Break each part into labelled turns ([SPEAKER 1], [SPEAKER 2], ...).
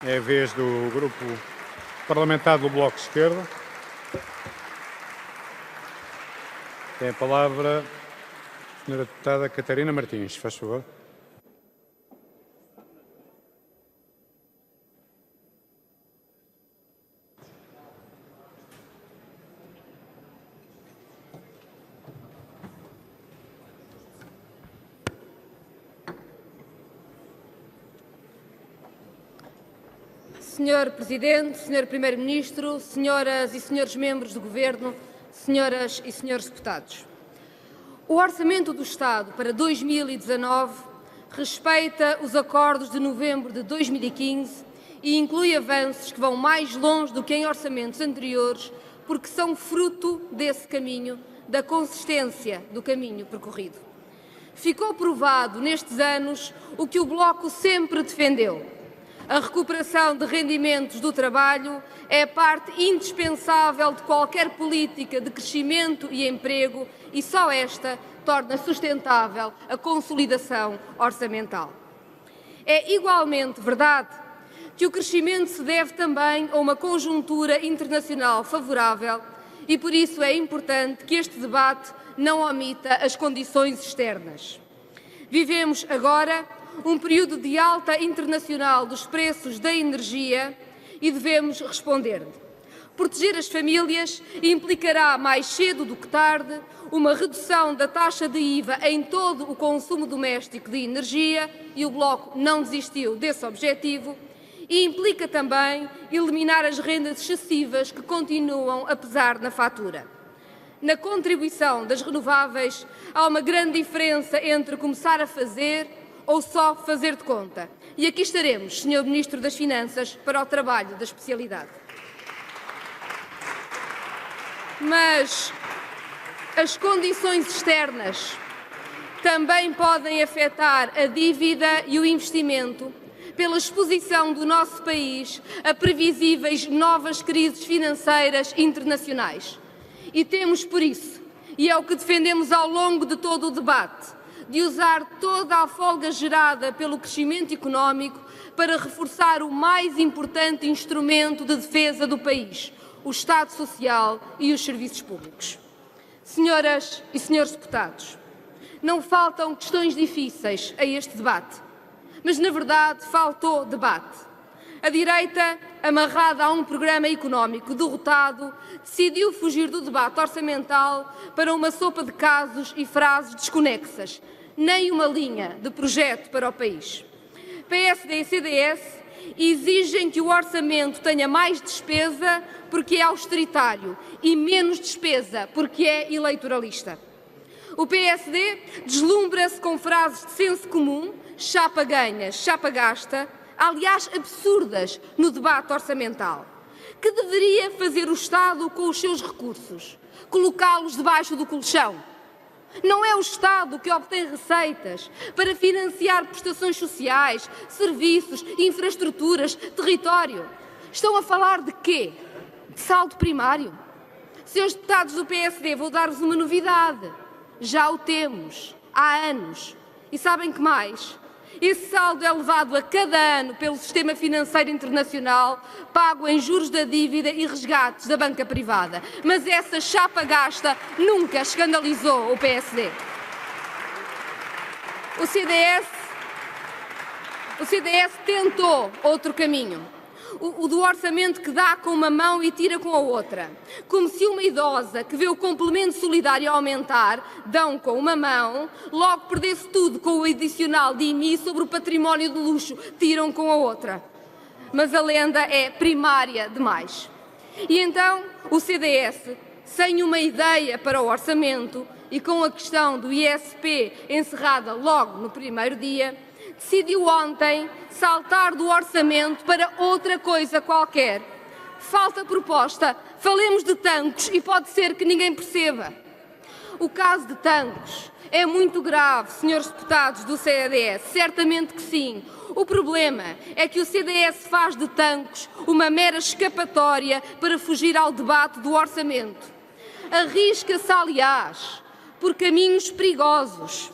[SPEAKER 1] É a vez do Grupo Parlamentar do Bloco de Esquerda. Tem a palavra a Sra. Deputada Catarina Martins, faz favor.
[SPEAKER 2] Senhor Presidente, Senhor Primeiro-Ministro, Senhoras e Senhores Membros do Governo, Senhoras e Senhores Deputados. O Orçamento do Estado para 2019 respeita os acordos de novembro de 2015 e inclui avanços que vão mais longe do que em orçamentos anteriores, porque são fruto desse caminho, da consistência do caminho percorrido. Ficou provado nestes anos o que o Bloco sempre defendeu. A recuperação de rendimentos do trabalho é parte indispensável de qualquer política de crescimento e emprego e só esta torna sustentável a consolidação orçamental. É igualmente verdade que o crescimento se deve também a uma conjuntura internacional favorável e por isso é importante que este debate não omita as condições externas. Vivemos agora um período de alta internacional dos preços da energia e devemos responder. Proteger as famílias implicará, mais cedo do que tarde, uma redução da taxa de IVA em todo o consumo doméstico de energia, e o Bloco não desistiu desse objetivo, e implica também eliminar as rendas excessivas que continuam a pesar na fatura. Na contribuição das renováveis, há uma grande diferença entre começar a fazer ou só fazer de conta. E aqui estaremos, Sr. Ministro das Finanças, para o trabalho da especialidade. Mas as condições externas também podem afetar a dívida e o investimento pela exposição do nosso país a previsíveis novas crises financeiras internacionais. E temos por isso, e é o que defendemos ao longo de todo o debate, de usar toda a folga gerada pelo crescimento económico para reforçar o mais importante instrumento de defesa do país, o Estado Social e os serviços públicos. Senhoras e senhores deputados, não faltam questões difíceis a este debate, mas na verdade faltou debate. A direita, amarrada a um programa económico derrotado, decidiu fugir do debate orçamental para uma sopa de casos e frases desconexas, nem uma linha de projeto para o país. PSD e CDS exigem que o orçamento tenha mais despesa porque é austeritário e menos despesa porque é eleitoralista. O PSD deslumbra-se com frases de senso comum, chapa ganha, chapa gasta, aliás absurdas no debate orçamental. Que deveria fazer o Estado com os seus recursos? Colocá-los debaixo do colchão? Não é o Estado que obtém receitas para financiar prestações sociais, serviços, infraestruturas, território. Estão a falar de quê? De saldo primário? Senhores deputados do PSD, vou dar-vos uma novidade. Já o temos, há anos. E sabem que mais? Esse saldo é levado a cada ano pelo sistema financeiro internacional, pago em juros da dívida e resgates da banca privada. Mas essa chapa gasta nunca escandalizou o PSD. O CDS tentou outro caminho. O do orçamento que dá com uma mão e tira com a outra. Como se uma idosa que vê o complemento solidário aumentar, dão com uma mão, logo perdesse tudo com o adicional de IMI sobre o património de luxo, tiram com a outra. Mas a lenda é primária demais. E então o CDS, sem uma ideia para o orçamento e com a questão do ISP encerrada logo no primeiro dia, decidiu ontem saltar do orçamento para outra coisa qualquer. Falta proposta, falemos de tanques e pode ser que ninguém perceba. O caso de tanques é muito grave, senhores deputados do CDS, certamente que sim. O problema é que o CDS faz de tanques uma mera escapatória para fugir ao debate do orçamento. Arrisca-se, aliás, por caminhos perigosos.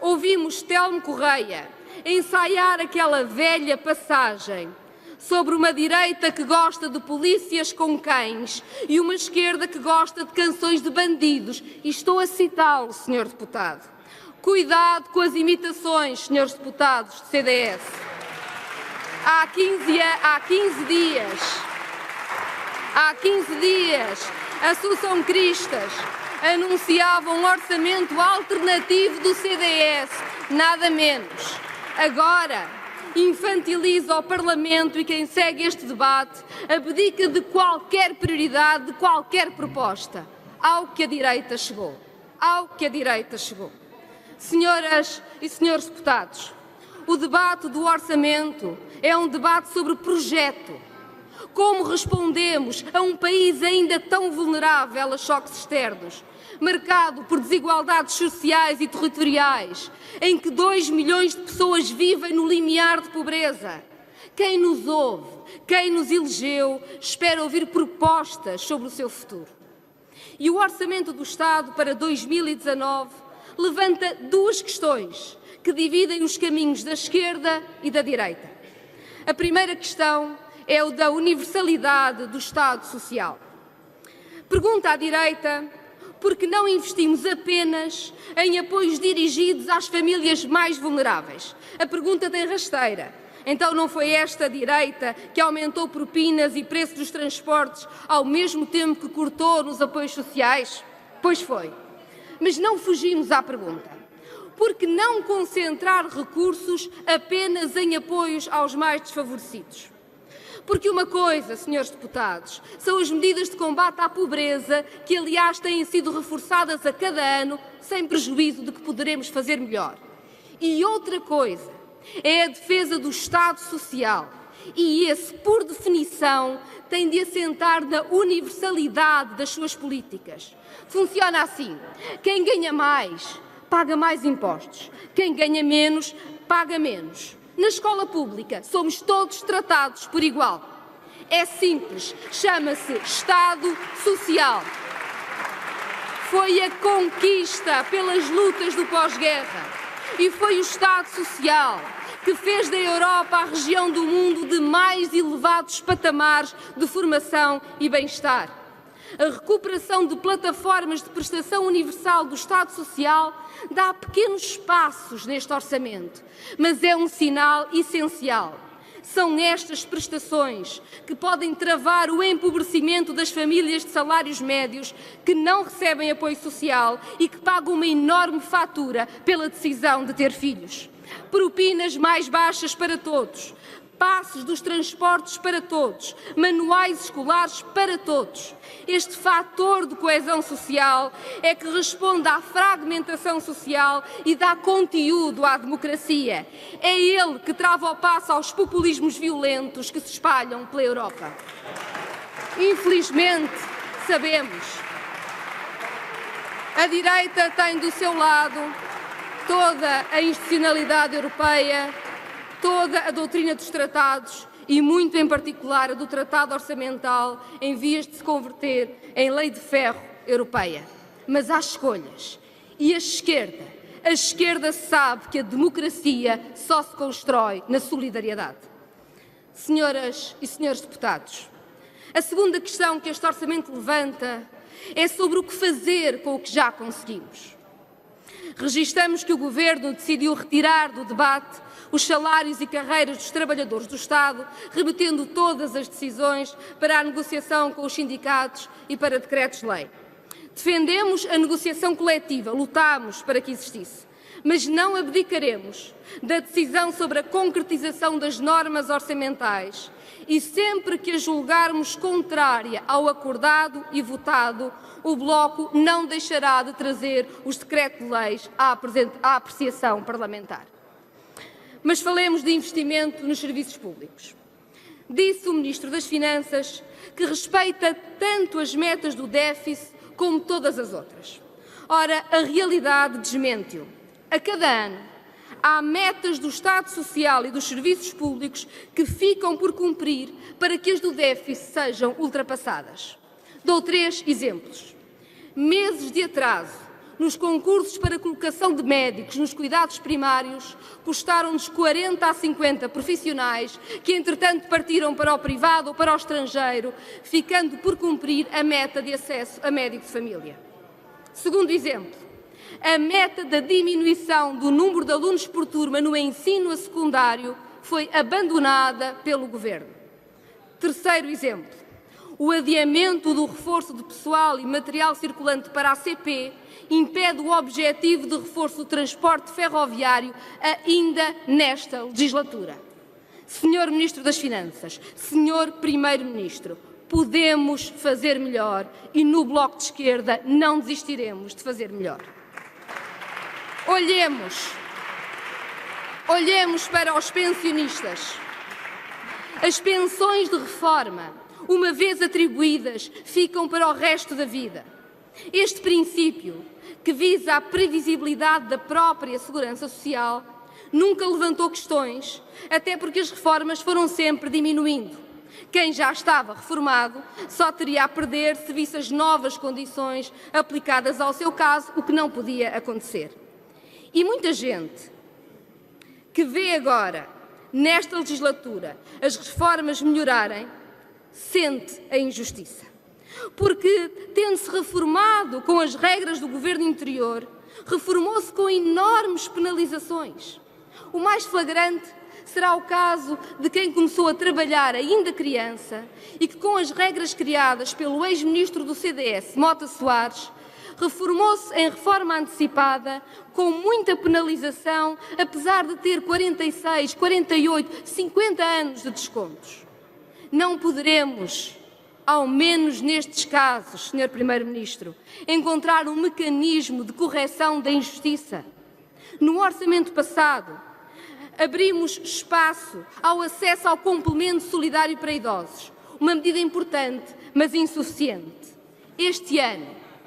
[SPEAKER 2] Ouvimos Telmo Correia ensaiar aquela velha passagem: sobre uma direita que gosta de polícias com cães e uma esquerda que gosta de canções de bandidos. E estou a citá-lo, Sr. Deputado. Cuidado com as imitações, Srs. Deputados do CDS. Há 15 dias, Assunção Cristas anunciava um orçamento alternativo do CDS, nada menos. Agora, infantiliza o Parlamento e quem segue este debate abdica de qualquer prioridade, de qualquer proposta, ao que a direita chegou. Senhoras e senhores deputados, o debate do orçamento é um debate sobre projeto. Como respondemos a um país ainda tão vulnerável a choques externos, marcado por desigualdades sociais e territoriais, em que 2 milhões de pessoas vivem no limiar de pobreza? Quem nos ouve, quem nos elegeu, espera ouvir propostas sobre o seu futuro. E o Orçamento do Estado para 2019 levanta 2 questões que dividem os caminhos da esquerda e da direita. A primeira questão é o da universalidade do Estado Social. Pergunta à direita por que não investimos apenas em apoios dirigidos às famílias mais vulneráveis. A pergunta tem rasteira. Então não foi esta direita que aumentou propinas e preços dos transportes ao mesmo tempo que cortou nos apoios sociais? Pois foi. Mas não fugimos à pergunta. Por que não concentrar recursos apenas em apoios aos mais desfavorecidos? Porque uma coisa, senhores deputados, são as medidas de combate à pobreza, que aliás têm sido reforçadas a cada ano, sem prejuízo de que poderemos fazer melhor. E outra coisa é a defesa do Estado Social. E esse, por definição, tem de assentar na universalidade das suas políticas. Funciona assim: quem ganha mais, paga mais impostos. Quem ganha menos, paga menos. Na escola pública, somos todos tratados por igual. É simples, chama-se Estado Social. Foi a conquista pelas lutas do pós-guerra e foi o Estado Social que fez da Europa a região do mundo de mais elevados patamares de formação e bem-estar. A recuperação de plataformas de prestação universal do Estado Social dá pequenos passos neste orçamento, mas é um sinal essencial. São estas prestações que podem travar o empobrecimento das famílias de salários médios que não recebem apoio social e que pagam uma enorme fatura pela decisão de ter filhos. Propinas mais baixas para todos, passos dos transportes para todos, manuais escolares para todos. Este fator de coesão social é que responde à fragmentação social e dá conteúdo à democracia. É ele que trava o passo aos populismos violentos que se espalham pela Europa. Infelizmente, sabemos, a direita tem do seu lado toda a institucionalidade europeia, toda a doutrina dos tratados e, muito em particular, a do Tratado Orçamental, em vias de se converter em lei de ferro europeia. Mas há escolhas. E a esquerda sabe que a democracia só se constrói na solidariedade. Senhoras e senhores deputados, a segunda questão que este orçamento levanta é sobre o que fazer com o que já conseguimos. Registramos que o Governo decidiu retirar do debate os salários e carreiras dos trabalhadores do Estado, remetendo todas as decisões para a negociação com os sindicatos e para decretos-lei. Defendemos a negociação coletiva, lutámos para que existisse, mas não abdicaremos da decisão sobre a concretização das normas orçamentais e sempre que a julgarmos contrária ao acordado e votado, o Bloco não deixará de trazer os decretos-leis à apreciação parlamentar. Mas falemos de investimento nos serviços públicos. Disse o Ministro das Finanças que respeita tanto as metas do déficit como todas as outras. Ora, a realidade desmente-o. A cada ano, há metas do Estado Social e dos serviços públicos que ficam por cumprir para que as do déficit sejam ultrapassadas. Dou 3 exemplos. Meses de atraso nos concursos para colocação de médicos nos cuidados primários, custaram-nos 40 a 50 profissionais que, entretanto, partiram para o privado ou para o estrangeiro, ficando por cumprir a meta de acesso a médico de família. Segundo exemplo, a meta da diminuição do número de alunos por turma no ensino secundário foi abandonada pelo Governo. Terceiro exemplo, o adiamento do reforço de pessoal e material circulante para a CP impede o objetivo de reforço do transporte ferroviário ainda nesta legislatura. Senhor Ministro das Finanças, Senhor Primeiro-Ministro, podemos fazer melhor e no Bloco de Esquerda não desistiremos de fazer melhor. Olhemos para os pensionistas. As pensões de reforma, uma vez atribuídas, ficam para o resto da vida. Este princípio, que visa a previsibilidade da própria segurança social, nunca levantou questões, até porque as reformas foram sempre diminuindo. Quem já estava reformado só teria a perder se visse as novas condições aplicadas ao seu caso, o que não podia acontecer. E muita gente que vê agora, nesta legislatura, as reformas melhorarem, sente a injustiça. Porque, tendo-se reformado com as regras do governo anterior, reformou-se com enormes penalizações. O mais flagrante será o caso de quem começou a trabalhar ainda criança e que, com as regras criadas pelo ex-ministro do CDS, Mota Soares, reformou-se em reforma antecipada, com muita penalização, apesar de ter 46, 48, 50 anos de descontos. Não poderemos, ao menos nestes casos, Sr. Primeiro-Ministro, encontrar um mecanismo de correção da injustiça. No orçamento passado, abrimos espaço ao acesso ao complemento solidário para idosos, uma medida importante, mas insuficiente. Este ano,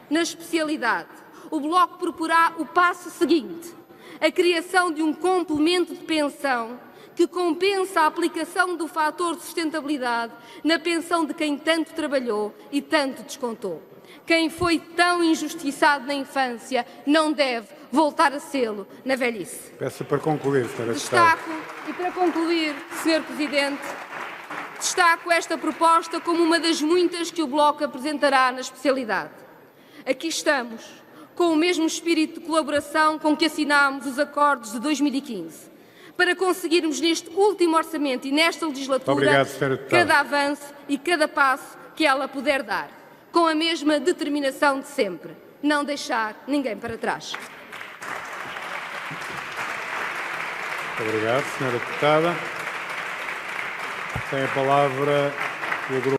[SPEAKER 2] na especialidade, o Bloco proporá o passo seguinte, a criação de um complemento de pensão que compensa a aplicação do fator de sustentabilidade na pensão de quem tanto trabalhou e tanto descontou. Quem foi tão injustiçado na infância não deve voltar a sê-lo na velhice.
[SPEAKER 1] Peço para concluir, Sra. Deputada.
[SPEAKER 2] E para concluir, Sr. Presidente, destaco esta proposta como uma das muitas que o Bloco apresentará na especialidade. Aqui estamos, com o mesmo espírito de colaboração com que assinámos os acordos de 2015, para conseguirmos neste último orçamento e nesta legislatura cada avanço e cada passo que ela puder dar, com a mesma determinação de sempre, não deixar ninguém para trás.
[SPEAKER 1] Muito obrigado, Sra. Deputada. Tem a palavra o grupo.